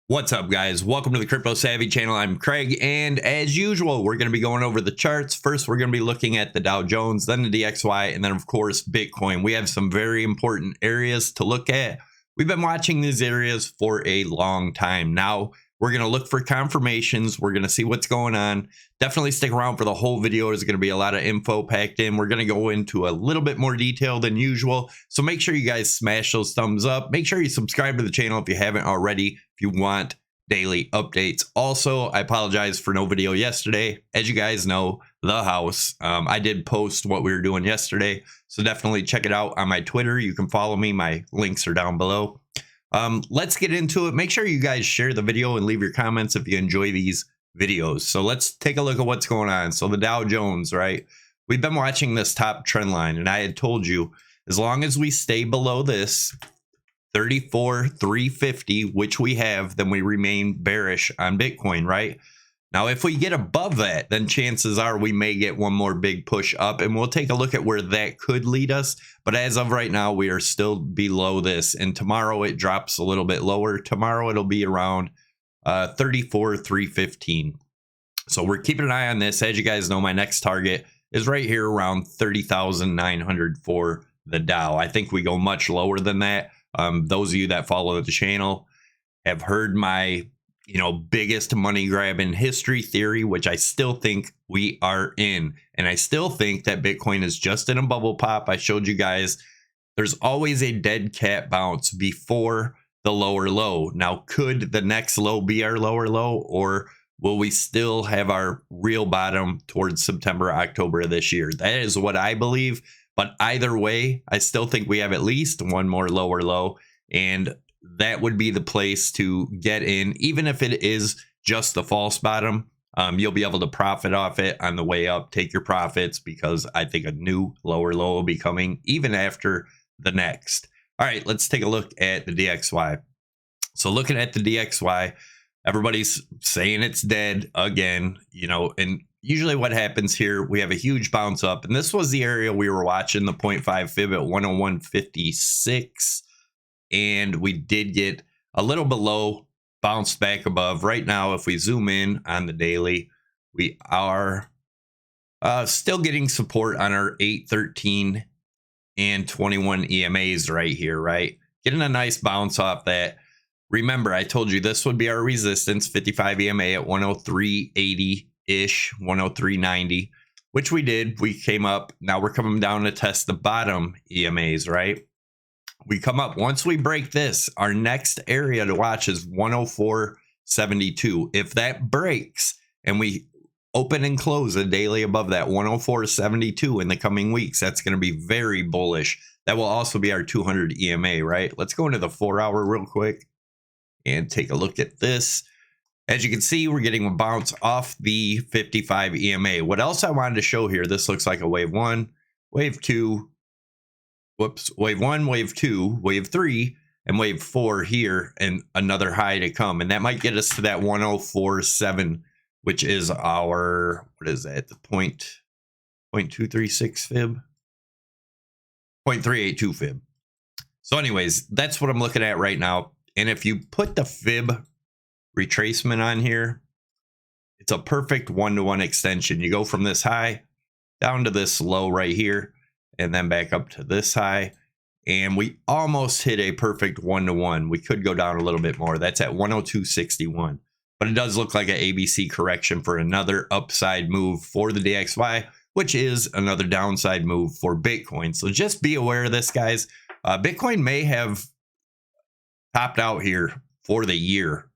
What's up, guys? Welcome to the Crypto Savvy channel. I'm Craig, and as usual, we're going to be going over the charts. First, we're going to be looking at the Dow Jones, then the DXY, and then, of course, Bitcoin. We have some very important areas to look at. We've been watching these areas for a long time now. We're going to look for confirmations. We're going to see what's going on. Definitely stick around for the whole video. There's going to be a lot of info packed in. We're going to go into a little bit more detail than usual. So make sure you guys smash those thumbs up. Make sure you subscribe to the channel if you haven't already, if you want daily updates. Also, I apologize for no video yesterday. As you guys know, the house, I did post what we were doing yesterday. So definitely check it out on my Twitter. You can follow me. My links are down below. Let's get into it. Make sure you guys share the video and leave your comments if you enjoy these videos. So let's take a look at what's going on. So the Dow Jones, right? We've been watching this top trend line, and I had told you, as long as we stay below this 34,350, which we have, then we remain bearish on Bitcoin, right? Now, if we get above that, then chances are we may get one more big push up, and we'll take a look at where that could lead us. But as of right now, we are still below this, and tomorrow it drops a little bit lower. Tomorrow it'll be around 34,315. So we're keeping an eye on this. As you guys know, my next target is right here around 30,900 for the Dow. I think we go much lower than that. Those of you that follow the channel have heard my biggest money grab in history theory, which I still think we are in. And I still think that Bitcoin is just in a bubble pop. I showed you guys there's always a dead cat bounce before the lower low. Now, could the next low be our lower low, or will we still have our real bottom towards September, October of this year? That is what I believe. But either way, I still think we have at least one more lower low, and that would be the place to get in. Even if it is just the false bottom, you'll be able to profit off it on the way up. Take your profits, because I think a new lower low will be coming even after the next. All right, let's take a look at the DXY. So looking at the DXY, everybody's saying it's dead again, and usually what happens here, we have a huge bounce up, and this was the area we were watching, the 0.5 fib at 101.56. And we did get a little below, bounced back above. Right now, if we zoom in on the daily, we are still getting support on our 8, 13, and 21 EMAs right here, right? Getting a nice bounce off that. Remember, I told you this would be our resistance, 55 EMA at 103.80-ish, 103.90, which we did. We came up. Now we're coming down to test the bottom EMAs, right? We come up. Once we break this, our next area to watch is 104.72. If that breaks and we open and close a daily above that 104.72 in the coming weeks, that's going to be very bullish. That will also be our 200 EMA, right? Let's go into the 4-hour real quick and take a look at this. As you can see, we're getting a bounce off the 55 EMA. What else I wanted to show here, this looks like a wave 1, wave 2, wave 1, wave 2, wave 3, and wave 4 here, and another high to come. And that might get us to that 104.7, which is our, what is that, the 0.236 fib? 0.382 fib. So anyways, that's what I'm looking at right now. And if you put the fib retracement on here, it's a perfect one-to-one extension. You go from this high down to this low right here, and then back up to this high, and we almost hit a perfect one-to-one. We could go down a little bit more. That's at 102.61, but it does look like an ABC correction for another upside move for the DXY, which is another downside move for Bitcoin. So just be aware of this, guys. Bitcoin may have topped out here for the year.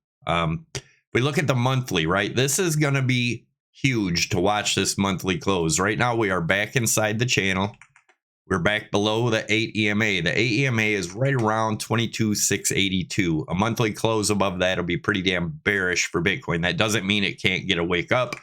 We look at the monthly, right? This is going to be huge to watch this monthly close. Right now, we are back inside the channel. We're back below the 8 EMA. The 8 EMA is right around 22,682. A monthly close above that will be pretty damn bearish for Bitcoin. That doesn't mean it can't get a wake up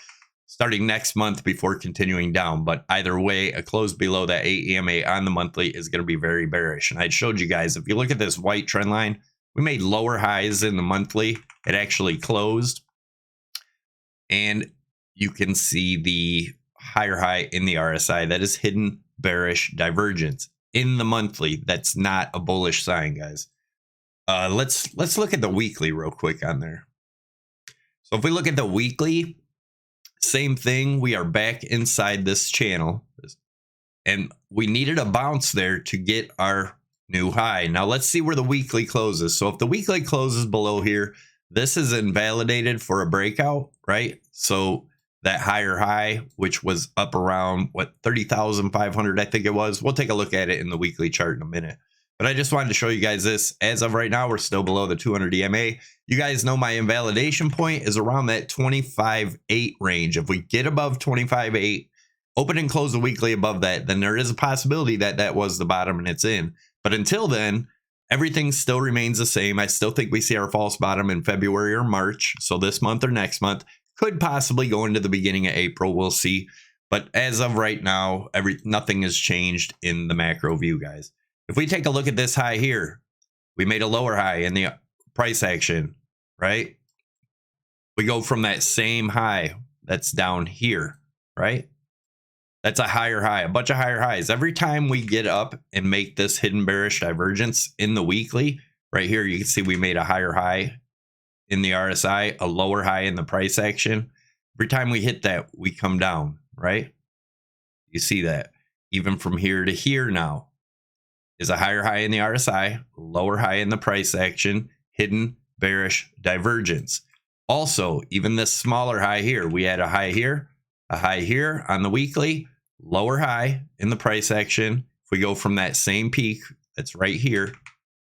starting next month before continuing down. But either way, a close below that 8 EMA on the monthly is going to be very bearish. And I showed you guys, if you look at this white trend line, we made lower highs in the monthly. It actually closed. And you can see the higher high in the RSI. That is hidden bearish divergence in the monthly. That's not a bullish sign, guys. Let's look at the weekly real quick on there. So if we look at the weekly, same thing. We are back inside this channel, and we needed a bounce there to get our new high. Now let's see where the weekly closes. So if the weekly closes below here, this is invalidated for a breakout, right? So that higher high, which was up around what 30,500, I think it was. We'll take a look at it in the weekly chart in a minute. But I just wanted to show you guys this. As of right now, we're still below the 200 EMA. You guys know my invalidation point is around that 25.8 range. If we get above 25.8, open and close the weekly above that, then there is a possibility that that was the bottom and it's in. But until then, everything still remains the same. I still think we see our false bottom in February or March. So this month or next month, could possibly go into the beginning of April. We'll see. But as of right now, nothing has changed in the macro view, guys. If we take a look at this high here, we made a lower high in the price action, right? We go from that same high that's down here, right? That's a higher high, a bunch of higher highs. Every time we get up and make this hidden bearish divergence in the weekly, right here, you can see we made a higher high in the RSI, a lower high in the price action. Every time we hit that, we come down, right? You see that even from here to here now is a higher high in the RSI, lower high in the price action, hidden bearish divergence. Also, even this smaller high here, we had a high here on the weekly, lower high in the price action. If we go from that same peak, that's right here,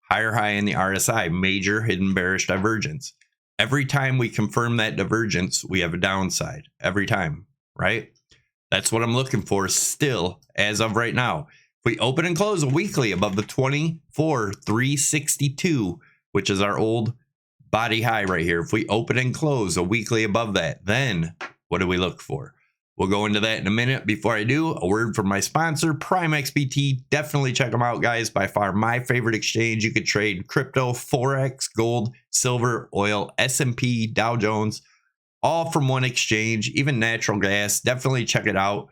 higher high in the RSI, major hidden bearish divergence. Every time we confirm that divergence, we have a downside. Every time, right? That's what I'm looking for still as of right now. If we open and close a weekly above the 24,362, which is our old body high right here. If we open and close a weekly above that, then what do we look for? We'll go into that in a minute. Before I do, a word from my sponsor, Prime XBT. Definitely check them out, guys. By far my favorite exchange. You could trade crypto, Forex, gold, silver, oil, S&P, Dow Jones, all from one exchange, even natural gas. Definitely check it out.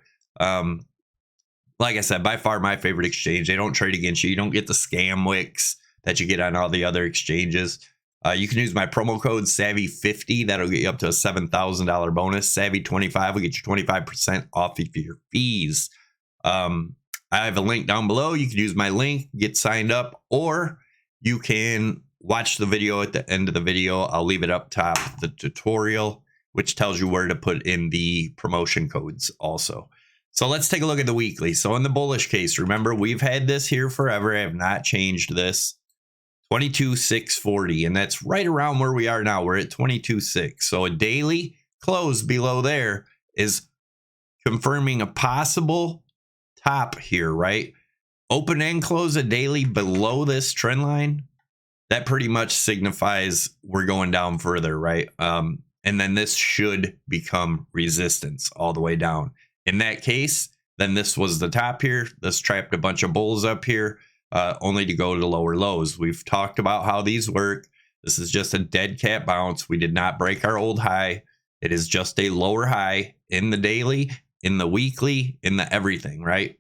Like I said, by far my favorite exchange. They don't trade against you. You don't get the scam wicks that you get on all the other exchanges. You can use my promo code SAVVY50. That'll get you up to a $7,000 bonus. SAVVY25 will get you 25% off of your fees. I have a link down below. You can use my link, get signed up, or you can watch the video at the end of the video. I'll leave it up top, the tutorial, which tells you where to put in the promotion codes also. So let's take a look at the weekly. So in the bullish case, remember, we've had this here forever. I have not changed this. 22,640, and that's right around where we are now. We're at 22,600. So a daily close below there is confirming a possible top here, right? Open and close a daily below this trend line. That pretty much signifies we're going down further, right? And then this should become resistance all the way down. In that case, then this was the top here. This trapped a bunch of bulls up here. Only to go to lower lows. We've talked about how these work. This is just a dead cat bounce. We did not break our old high. It is just a lower high in the daily, in the weekly, in the everything, right?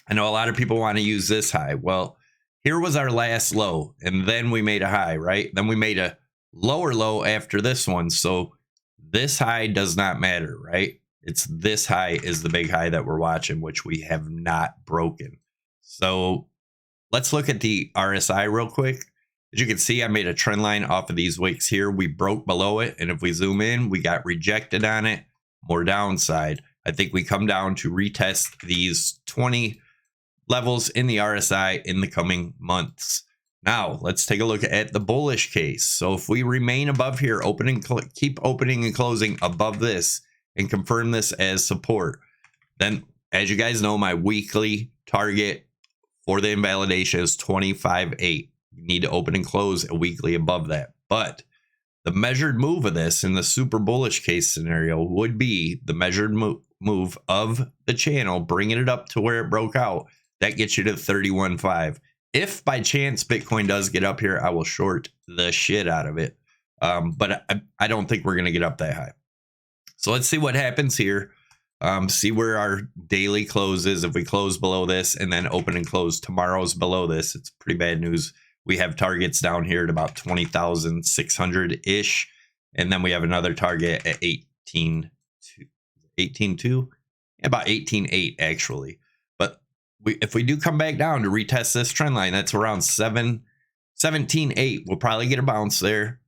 I know a lot of people want to use this high. Well, here was our last low, and then we made a high, right? Then we made a lower low after this one. So this high does not matter, right? It's this high is the big high that we're watching, which we have not broken. So let's look at the RSI real quick. As you can see, I made a trend line off of these wicks here. We broke below it, and if we zoom in, we got rejected on it. More downside. I think we come down to retest these 20 levels in the RSI in the coming months. Now, let's take a look at the bullish case. So if we remain above here, keep opening and closing above this, and confirm this as support, then, as you guys know, my weekly target for the invalidation is 25.8. You need to open and close a weekly above that. But the measured move of this in the super bullish case scenario would be the measured move of the channel, bringing it up to where it broke out. That gets you to 31.5. If by chance Bitcoin does get up here, I will short the shit out of it. But I don't think we're going to get up that high. So let's see what happens here. See where our daily close is. If we close below this and then open and close tomorrow's below this, it's pretty bad news. We have targets down here at about 20,600-ish. And then we have another target at 18.2, about 18.8 actually. But if we do come back down to retest this trend line, that's around 17.8. We'll probably get a bounce there.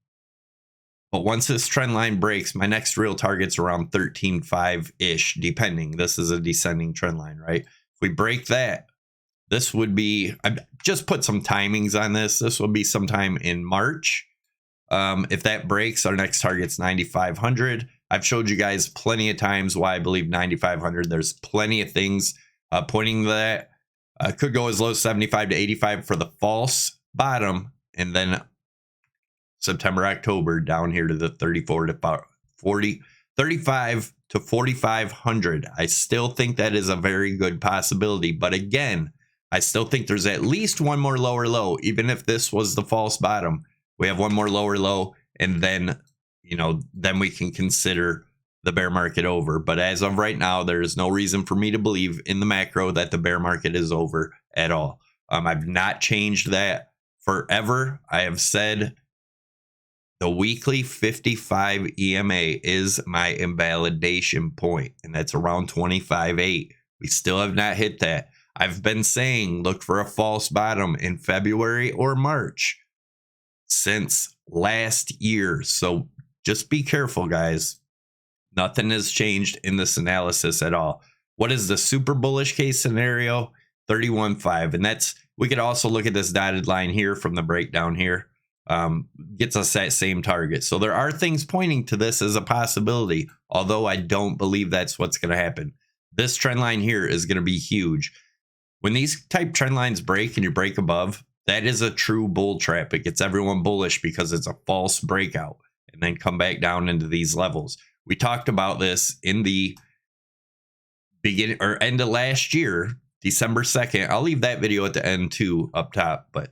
But once this trend line breaks, my next real target's around 13.5-ish, depending. This is a descending trend line, right? If we break that, this would be, I just put some timings on this. This will be sometime in March. If that breaks, our next target's 9,500. I've showed you guys plenty of times why I believe 9,500. There's plenty of things pointing to that. Could go as low as 75 to 85 for the false bottom, and then September, October down here to the 34 to 40, 35 to 4,500. I still think that is a very good possibility. But again, I still think there's at least one more lower low. Even if this was the false bottom, we have one more lower low, and then, you know, then we can consider the bear market over. But as of right now, there is no reason for me to believe in the macro that the bear market is over at all. I've not changed that forever. I have said the weekly 55 EMA is my invalidation point, and that's around 25.8. We still have not hit that. I've been saying look for a false bottom in February or March since last year. So just be careful, guys. Nothing has changed in this analysis at all. What is the super bullish case scenario? 31.5. And that's, we could also look at this dotted line here from the breakdown here. Gets us that same target. So there are things pointing to this as a possibility, although I don't believe that's what's going to happen. This trend line here is going to be huge. When these type trend lines break and you break above, that is a true bull trap. It gets everyone bullish because it's a false breakout and then come back down into these levels. We talked about this in the beginning or end of last year, December 2nd. I'll leave that video at the end too, up top. But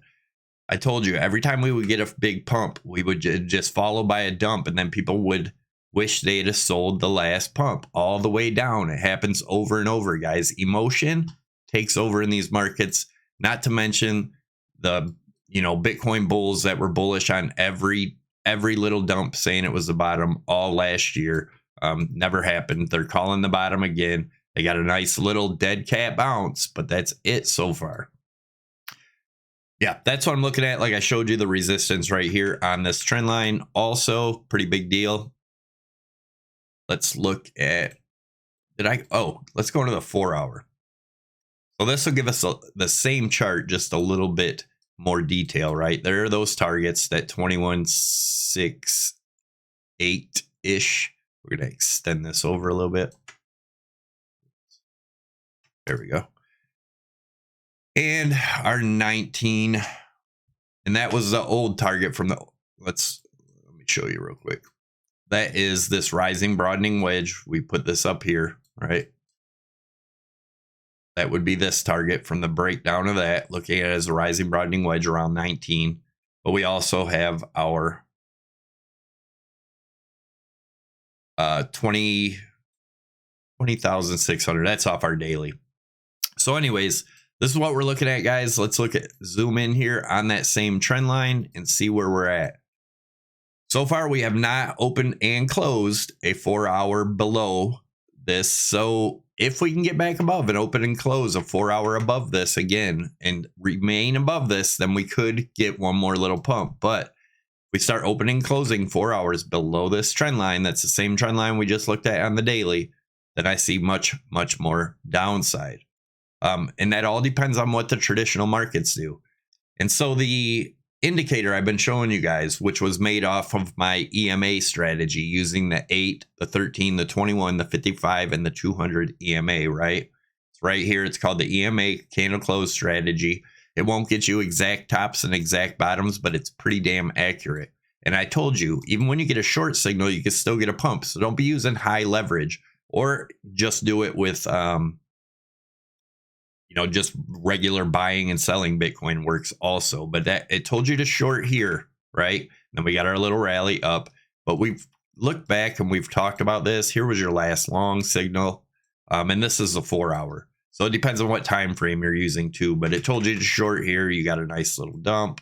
I told you every time we would get a big pump, we would just follow by a dump, and then people would wish they'd have sold the last pump all the way down. It happens over and over, guys. Emotion takes over in these markets, not to mention the, you know, Bitcoin bulls that were bullish on every little dump saying it was the bottom all last year. Never happened. They're calling the bottom again. They got a nice little dead cat bounce, but that's it so far. Yeah, that's what I'm looking at. Like I showed you the resistance right here on this trend line. Also, pretty big deal. Let's look at, let's go into the 4 hour. So this will give us the same chart, just a little bit more detail, right? There are those targets, that 21.68-ish. We're going to extend this over a little bit. There we go. And our 19, and that was the old target from the, let me show you real quick. That is this rising broadening wedge. We put this up here, right? That would be this target from the breakdown of that, looking at it as a rising broadening wedge around 19. But we also have our 20,600. That's off our daily. So anyways, this is what we're looking at, guys. Let's zoom in here on that same trend line and see where we're at. So far, we have not opened and closed a 4 hour below this. So if we can get back above and open and close a 4 hour above this again and remain above this, then we could get one more little pump. But if we start opening and closing 4 hours below this trend line, that's the same trend line we just looked at on the daily, then I see much, much more downside. And that all depends on what the traditional markets do. And so the indicator I've been showing you guys, which was made off of my EMA strategy using the 8, the 13, the 21, the 55, and the 200 EMA, right? It's right here. It's called the EMA candle close strategy. It won't get you exact tops and exact bottoms, but it's pretty damn accurate. And I told you, even when you get a short signal, you can still get a pump. So don't be using high leverage, or just do it with, just regular buying and selling Bitcoin works also. But that it told you to short here, right? And then we got our little rally up. But we've looked back and we've talked about this. Here was your last long signal. And this is a 4 hour. So it depends on what time frame you're using too. But it told you to short here. You got a nice little dump.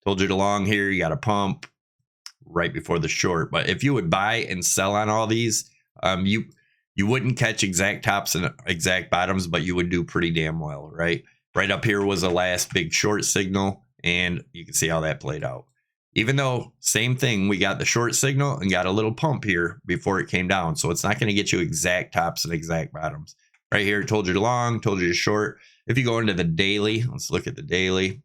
Told you the long here, you got a pump right before the short. But if you would buy and sell on all these, you wouldn't catch exact tops and exact bottoms, but you would do pretty damn well, right? Right up here was the last big short signal, and you can see how that played out. Even though, same thing, we got the short signal and got a little pump here before it came down. So it's not going to get you exact tops and exact bottoms. Right here, told you the long, told you the short. If you go into the daily, let's look at the daily.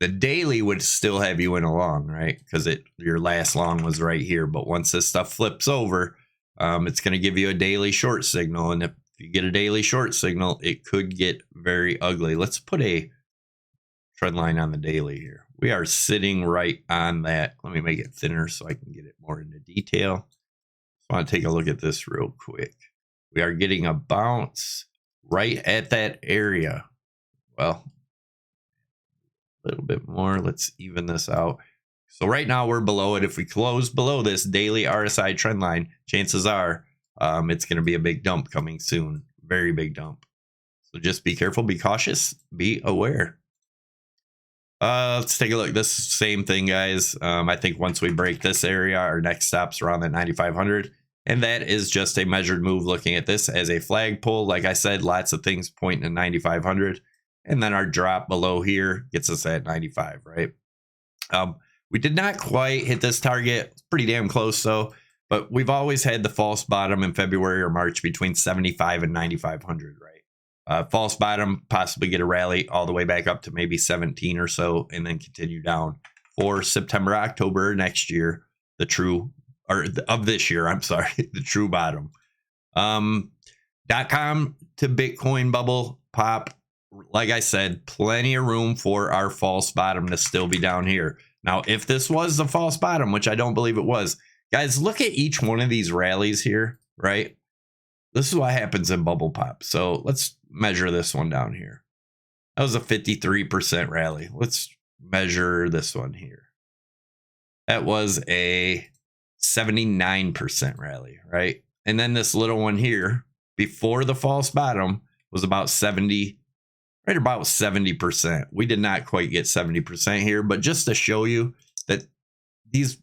The daily would still have you in a long, right? Because your last long was right here. But once this stuff flips over, it's going to give you a daily short signal. And if you get a daily short signal, it could get very ugly. Let's put a trend line on the daily here. We are sitting right on that. Let me make it thinner so I can get it more into detail. I want to take a look at this real quick. We are getting a bounce right at that area. Well, a little bit more. Let's even this out. So right now we're below it. If we close below this daily RSI trend line, chances are it's going to be a big dump coming soon. Very big dump. So just be careful, be cautious, be aware. Let's take a look. This same thing, guys. I think once we break this area, our next stop's around that 9,500. And that is just a measured move, looking at this as a flag pull. Like I said, lots of things pointing to 9,500. And then our drop below here gets us at 95, right? We did not quite hit this target. It's pretty damn close, though. But we've always had the false bottom in February or March between 75 and 9,500, right? False bottom, possibly get a rally all the way back up to maybe 17 or so, and then continue down for September, October next year, the true, or of this year, I'm sorry, the true bottom. .com to Bitcoin bubble pop. Like I said, plenty of room for our false bottom to still be down here. Now, if this was the false bottom, which I don't believe it was, guys, look at each one of these rallies here, right? This is what happens in bubble pop. So let's measure this one down here. That was a 53% rally. Let's measure this one here. That was a 79% rally, right? And then this little one here, before the false bottom, was about 70, right about 70%. We did not quite get 70% here, but just to show you that these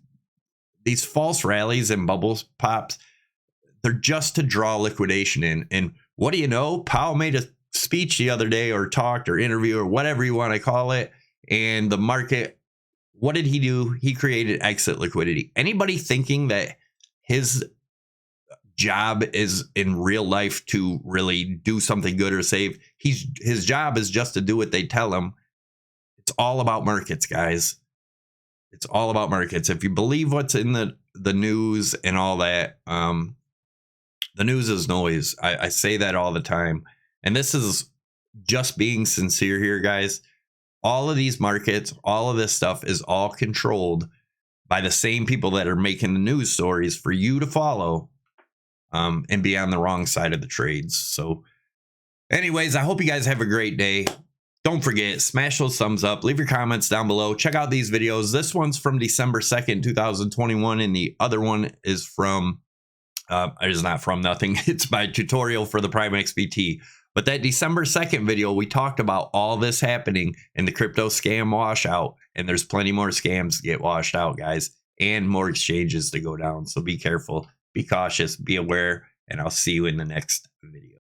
false rallies and bubbles pops, they're just to draw liquidation in. And what do you know? Powell made a speech the other day, or talked, or interview, or whatever you want to call it. And the market, what did he do? He created exit liquidity. Anybody thinking that his job is in real life to really do something good or save, his job is just to do what they tell him. It's all about markets, guys. It's all about markets. If you believe what's in the news and all that, the news is noise. I say that all the time. And this is just being sincere here, guys. All of these markets, all of this stuff is all controlled by the same people that are making the news stories for you to follow and be on the wrong side of the trades. So anyways, I hope you guys have a great day. Don't forget, smash those thumbs up, leave your comments down below. Check out these videos. This one's from December 2nd, 2021, and the other one is from it is not from nothing. It's my tutorial for the Prime XBT. But that December 2nd video, we talked about all this happening in the crypto scam washout. And there's plenty more scams to get washed out, guys, and more exchanges to go down. So be careful, be cautious, be aware, and I'll see you in the next video.